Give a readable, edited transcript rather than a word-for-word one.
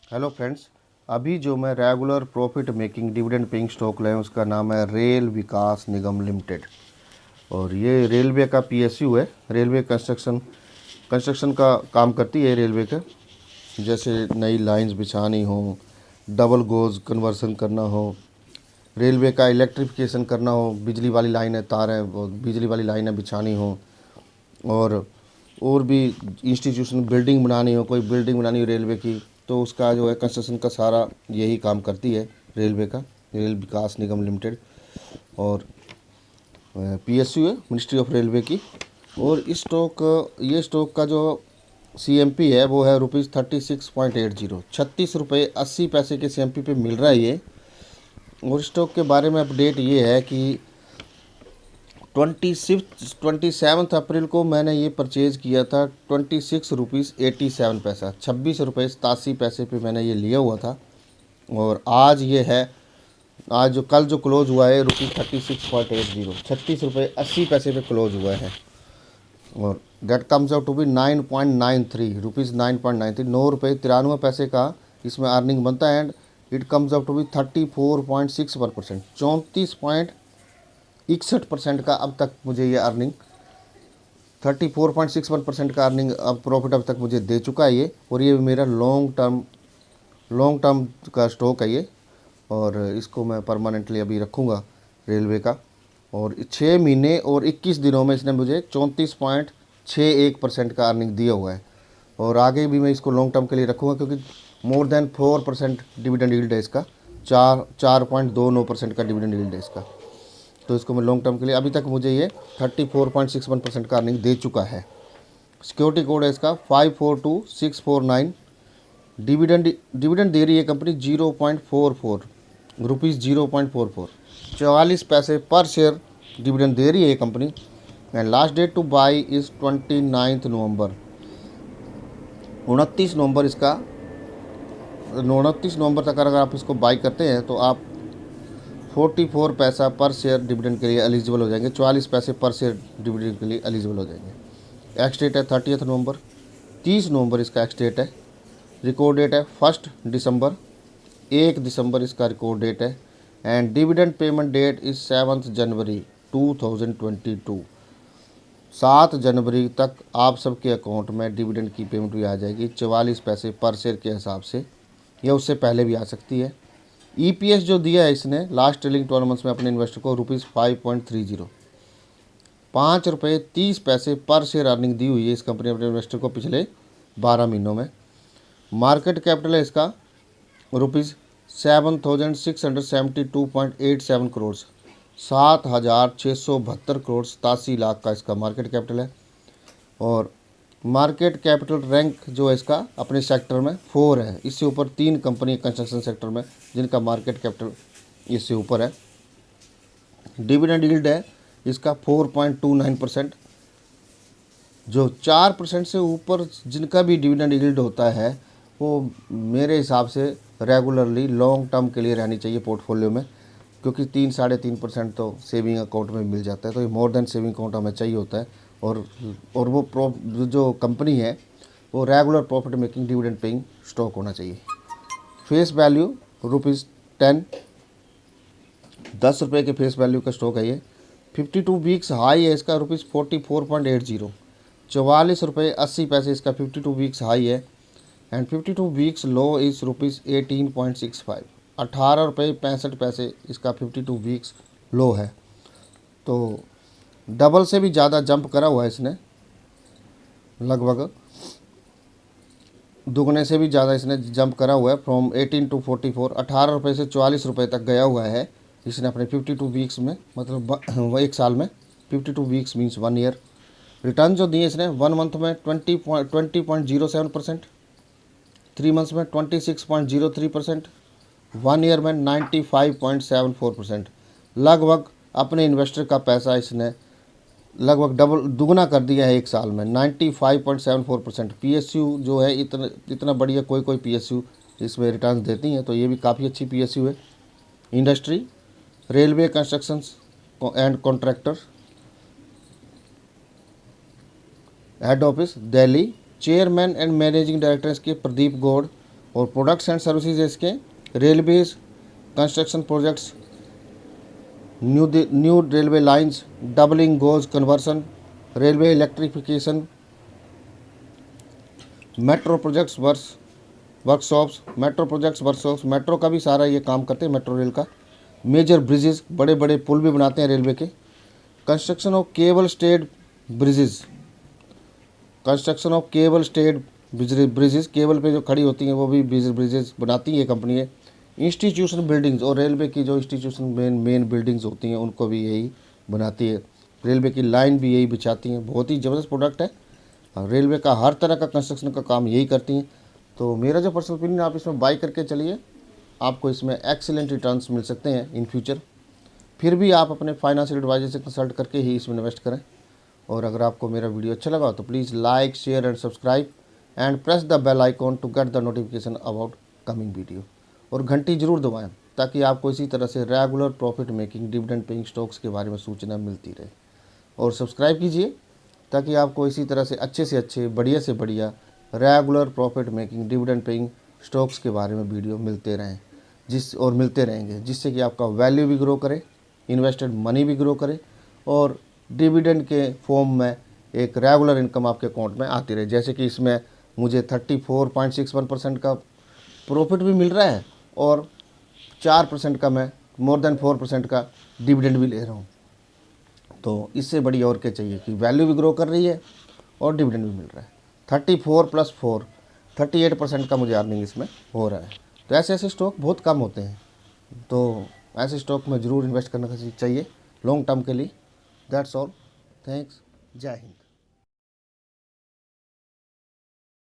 Hello friends. अभी जो मैं regular profit making dividend paying stock लाया हूँ उसका नाम है रेल विकास निगम लिमिटेड। और ये रेलवे का पीएसयू है। रेलवे कंस्ट्रक्शन का काम करती है रेलवे का। जैसे नई लाइंस बिछानी हो, डबल गोज कन्वर्सन करना हो, रेलवे का इलेक्ट्रिफिकेशन करना हो, बिजली वाली लाइनें तारें वो बिजली वाली लाइनें बिछानी हो, और भी इंस्टीट्यूशन बिल्डिंग बनानी हो, कोई बिल्डिंग बनानी हो रेलवे की, तो उसका जो है कंस्ट्रक्शन का सारा यही काम करती है रेलवे का, रेल विकास निगम लिमिटेड। और पीएसयू है मिनिस्ट्री ऑफ रेलवे की। और इस स्टॉक ये स्टॉक का जो सीएमपी है वो है ₹36.80, 36 रुपये 80 पैसे के सीएमपी पे मिल रहा है ये। और स्टॉक के बारे में अपडेट ये है कि 27 अप्रैल को मैंने ये परचेज़ किया था ₹26.87, 26 रुपये 87 पैसे पे मैंने ये लिया हुआ था। और आज ये है, आज जो कल जो क्लोज हुआ है ₹36.80, 36 रुपये 80 पैसे पे क्लोज हुआ है। और that comes out to be 9.93 rupees, 9.93, 9 रुपये 93 पैसे का इसमें अर्निंग बनता है। And it comes out to be 34.61%, 34.61% का अब तक मुझे ये अर्निंग, 34.61% का अर्निंग अब प्रॉफिट अब तक मुझे दे चुका है ये। और ये मेरा लॉन्ग टर्म का स्टॉक है ये। और इसको मैं परमानेंटली अभी रखूँगा रेलवे का। और 6 महीने और 21 दिनों में इसने मुझे 34.61% का अर्निंग दिया हुआ है। और आगे भी मैं इसको लॉन्ग टर्म के लिए रखूँगा क्योंकि मोर देन 4% डिविडेंड यील्ड है इसका, 4.29% का डिविडेंड यील्ड है इसका। तो इसको मैं लॉन्ग टर्म के लिए, अभी तक मुझे ये 34.61% का अर्निंग दे चुका है। सिक्योरिटी कोड है इसका 542649। डिविडेंड दे रही है कंपनी 0.44 रुपीज़, 0.44, 44 पैसे पर शेयर डिविडेंड दे रही है ये company. And last date to buy is 29 November, 29 नवंबर इसका, 29 नवंबर तक अगर आप इसको बाई करते हैं तो आप 44 पैसा पर शेयर डिविडेंड के लिए एलिजिबल हो जाएंगे, 44 पैसे पर शेयर डिविडेंड के लिए एलिजिबल हो जाएंगे। एक्स डेट है 30 नवंबर, 30 नवंबर इसका एक्स डेट है। रिकॉर्ड डेट है 1 दिसंबर, 1 दिसंबर इसका रिकॉर्ड डेट है। And dividend payment that is 7 जनवरी 2022। 7 जनवरी तक आप सबके अकाउंट में डिविडेंड की पेमेंट भी आ जाएगी 44 पैसे पर शेयर के हिसाब से, या उससे पहले भी आ सकती है। ईपीएस जो दिया है इसने लास्ट ट्रेलिंग 12 मंथ्स में अपने इन्वेस्टर को ₹5.30, 5 रुपये 30 पैसे पर शेयर अर्निंग दी हुई है इस कंपनी ने अपने इन्वेस्टर को पिछले 12 महीनों में। मार्केट कैपिटल है इसका ₹7,672.87 करोड़, 7,672 करोड़ 87 लाख का इसका मार्केट कैपिटल है। और मार्केट कैपिटल रैंक जो है इसका अपने सेक्टर में 4 है। इससे ऊपर 3 कंपनी कंस्ट्रक्शन सेक्टर में जिनका मार्केट कैपिटल इससे ऊपर है। डिविडेंड यील्ड है इसका 4.29%। जो 4% से ऊपर जिनका भी डिविडेंड यील्ड होता है वो मेरे हिसाब से रेगुलरली लॉन्ग टर्म के लिए रहनी चाहिए पोर्टफोलियो में, क्योंकि 3-3.5% तो सेविंग अकाउंट में मिल जाता है। तो ये मोर देन सेविंग अकाउंट हमें चाहिए होता है। और वो जो कंपनी है वो regular profit making dividend paying stock होना चाहिए। फेस वैल्यू ₹10, 10 रुपये के फेस वैल्यू का स्टॉक है ये। 52 वीक्स हाई है इसका ₹44.80, 44 रुपये 80 पैसे इसका 52 वीक्स हाई है। एंड 52 वीक्स लो इज़ ₹18.65, 18 रुपये 65 पैसे इसका 52 वीक्स लो है। तो डबल से भी ज़्यादा जंप करा हुआ है इसने, लगभग दुगने से भी ज़्यादा इसने जंप करा हुआ है। फ्रॉम 18 टू 44, 18 रुपये से 44 रुपये तक गया हुआ है इसने अपने 52 वीक्स में, मतलब वो एक साल में। 52 वीक्स मीन्स 1 ईयर। रिटर्न जो दिए इसने 1 मंथ में 20.07%, 3 मंथ्स में 26.03%, 1 ईयर में 95.74%। लगभग अपने इन्वेस्टर का पैसा इसने लगभग डबल दुगना कर दिया है एक साल में, 95.74%। पीएसयू जो है इतना बढ़िया कोई पीएसयू इसमें रिटर्न देती हैं, तो ये भी काफ़ी अच्छी पीएसयू है। Industry railway construction and contractor, head office Delhi, chairman and managing director इसके प्रदीप गौड़, और प्रोडक्ट्स एंड सर्विसेज इसके railways, construction projects, new railway lines, doubling goes conversion, railway electrification, metro projects workshops, metro का भी सारा ये काम करते हैं, मेट्रो रेल का। मेजर ब्रिजेस, बड़े बड़े पुल भी बनाते हैं रेलवे के। Construction of cable stayed bridges, bridges cable पे जो खड़ी होती हैं वो भी ब्रिजेस बनाती है ये कंपनी है। इंस्टीट्यूशन बिल्डिंग्स, और रेलवे की जो इंस्टीट्यूशन मेन बिल्डिंग्स होती हैं उनको भी यही बनाती है। रेलवे की लाइन भी यही बिछाती हैं। बहुत ही ज़बरदस्त प्रोडक्ट है। रेलवे का हर तरह का कंस्ट्रक्शन का काम यही करती हैं। तो मेरा जो पर्सनल ओपिनियन, आप इसमें बाई करके चलिए, आपको इसमें एक्सीलेंट रिटर्न्स मिल सकते हैं इन फ्यूचर। फिर भी आप अपने फाइनेंशियल एडवाइजर से कंसल्ट करके ही इसमें इन्वेस्ट करें। और अगर आपको मेरा वीडियो अच्छा लगा तो please like, share and subscribe and press the bell icon to get the notification about coming video. और घंटी जरूर दबाएं ताकि आपको इसी तरह से regular profit making dividend paying stocks के बारे में सूचना मिलती रहे। और सब्सक्राइब कीजिए ताकि आपको इसी तरह से अच्छे बढ़िया से बढ़िया regular profit making dividend paying stocks के बारे में वीडियो मिलते रहें, मिलते रहेंगे, जिससे कि आपका वैल्यू भी ग्रो करे, इन्वेस्टेड मनी भी ग्रो करे और डिविडेंड के फॉर्म में एक रेगुलर इनकम आपके अकाउंट में आती रहे। जैसे कि इसमें मुझे 34.61% का प्रॉफिट भी मिल रहा है और 4% का, मैं मोर देन 4% का डिविडेंड भी ले रहा हूँ। तो इससे बड़ी और क्या चाहिए कि वैल्यू भी ग्रो कर रही है और डिविडेंड भी मिल रहा है। 34 + 4 38% का मुझे अर्निंग इसमें हो रहा है। तो ऐसे स्टॉक बहुत कम होते हैं, तो ऐसे स्टॉक में ज़रूर इन्वेस्ट करना चाहिए लॉन्ग टर्म के लिए। दैट्स ऑल, थैंक्स, जय हिंद।